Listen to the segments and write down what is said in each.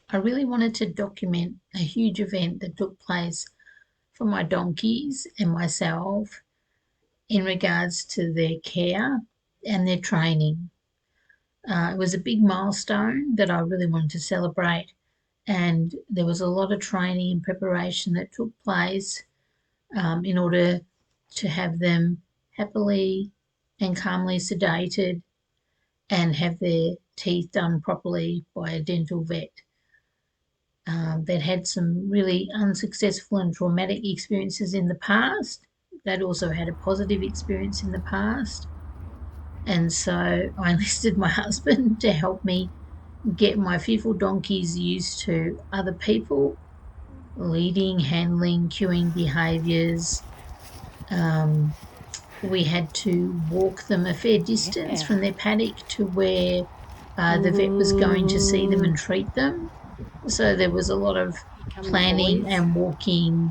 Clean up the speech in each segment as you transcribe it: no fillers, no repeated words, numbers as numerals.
I really wanted to document a huge event that took place for my donkeys and myself in regards to their care and their training. It was a big milestone that I really wanted to celebrate, and there was a lot of training and preparation that took place in order to have them happily and calmly sedated and have their teeth done properly by a dental vet. They'd had some really unsuccessful and traumatic experiences in the past. They'd also had a positive experience in the past. And so I enlisted my husband to help me get my fearful donkeys used to other people, leading, handling, cueing behaviours. We had to walk them a fair distance from their paddock to where the vet was going to see them and treat them. So there was a lot of planning and walking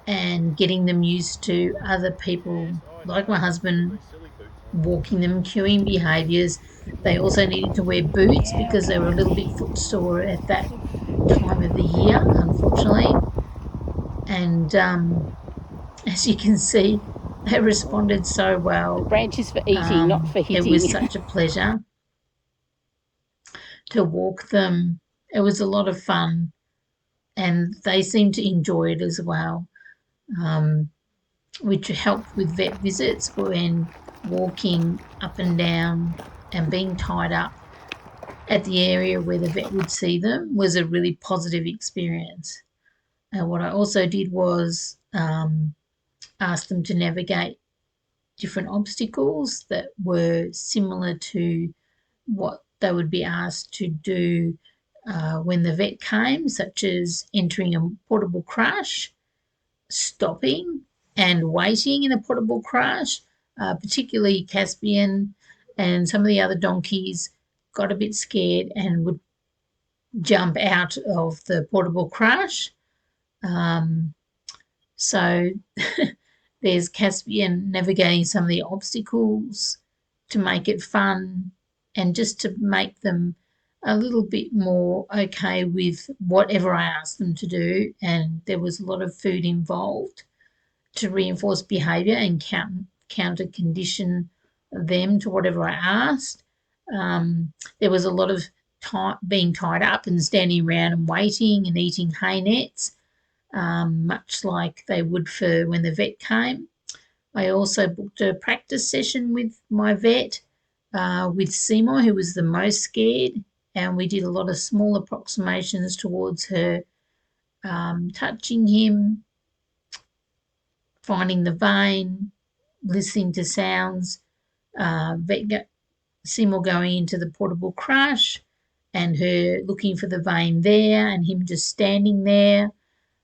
and getting them used to other people, like my husband, walking them, cueing behaviours. They also needed to wear boots because they were a little bit footsore at that time of the year, unfortunately. And as you can see, they responded so well. The branch is for eating, not for hitting. It was such a pleasure to walk them. It was a lot of fun, and they seemed to enjoy it as well, which helped with vet visits when walking up and down and being tied up at the area where the vet would see them was a really positive experience. And what I also did was ask them to navigate different obstacles that were similar to what they would be asked to do when the vet came, such as entering a portable crash, stopping and waiting in a portable crash, particularly Caspian and some of the other donkeys got a bit scared and would jump out of the portable crash. So there's Caspian navigating some of the obstacles to make it fun and just to make them a little bit more okay with whatever I asked them to do. And there was a lot of food involved to reinforce behaviour and counter condition them to whatever I asked. There was a lot of being tied up and standing around and waiting and eating hay nets, much like they would for when the vet came. I also booked a practice session with my vet, with Seymour, who was the most scared, and we did a lot of small approximations towards her, touching him, finding the vein, listening to sounds, Seymour going into the portable crash and her looking for the vein there and him just standing there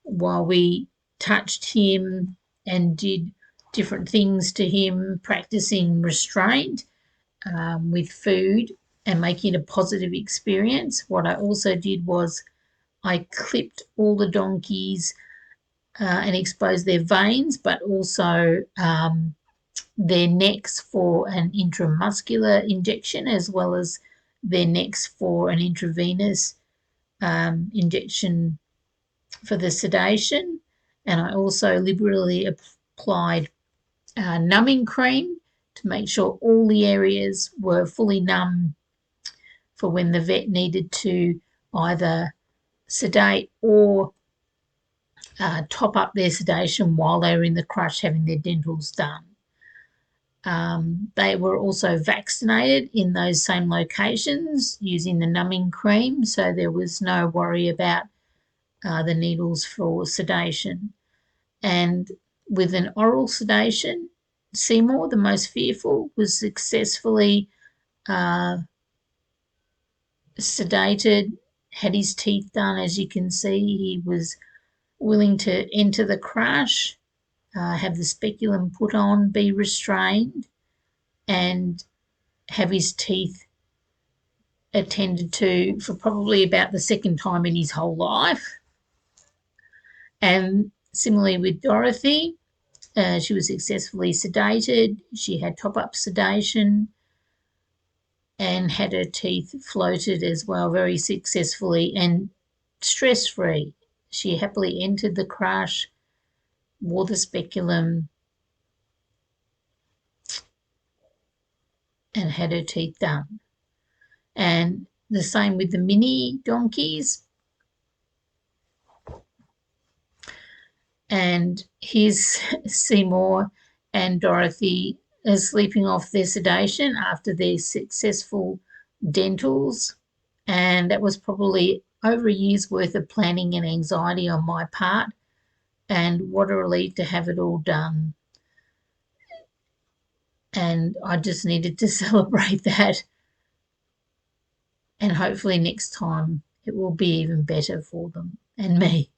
while we touched him and did different things to him, practicing restraint with food and making it a positive experience. What I also did was I clipped all the donkeys and exposed their veins, but also their necks for an intramuscular injection, as well as their necks for an intravenous injection for the sedation. And I also liberally applied numbing cream to make sure all the areas were fully numb for when the vet needed to either sedate or top up their sedation while they were in the crush having their dentals done. They were also vaccinated in those same locations using the numbing cream, so there was no worry about the needles for sedation. And with an oral sedation, Seymour, the most fearful, was successfully sedated, had his teeth done. As you can see, he was willing to enter the crash, have the speculum put on, be restrained, and have his teeth attended to for probably about the second time in his whole life. And similarly with Dorothy, she was successfully sedated. She had top-up sedation and had her teeth floated as well very successfully and stress-free. She happily entered the crash, wore the speculum, and had her teeth done. And the same with the mini donkeys. And here's Seymour and Dorothy are sleeping off their sedation after their successful dentals. And that was probably over a year's worth of planning and anxiety on my part. And what a relief to have it all done. And I just needed to celebrate that. And hopefully next time it will be even better for them and me.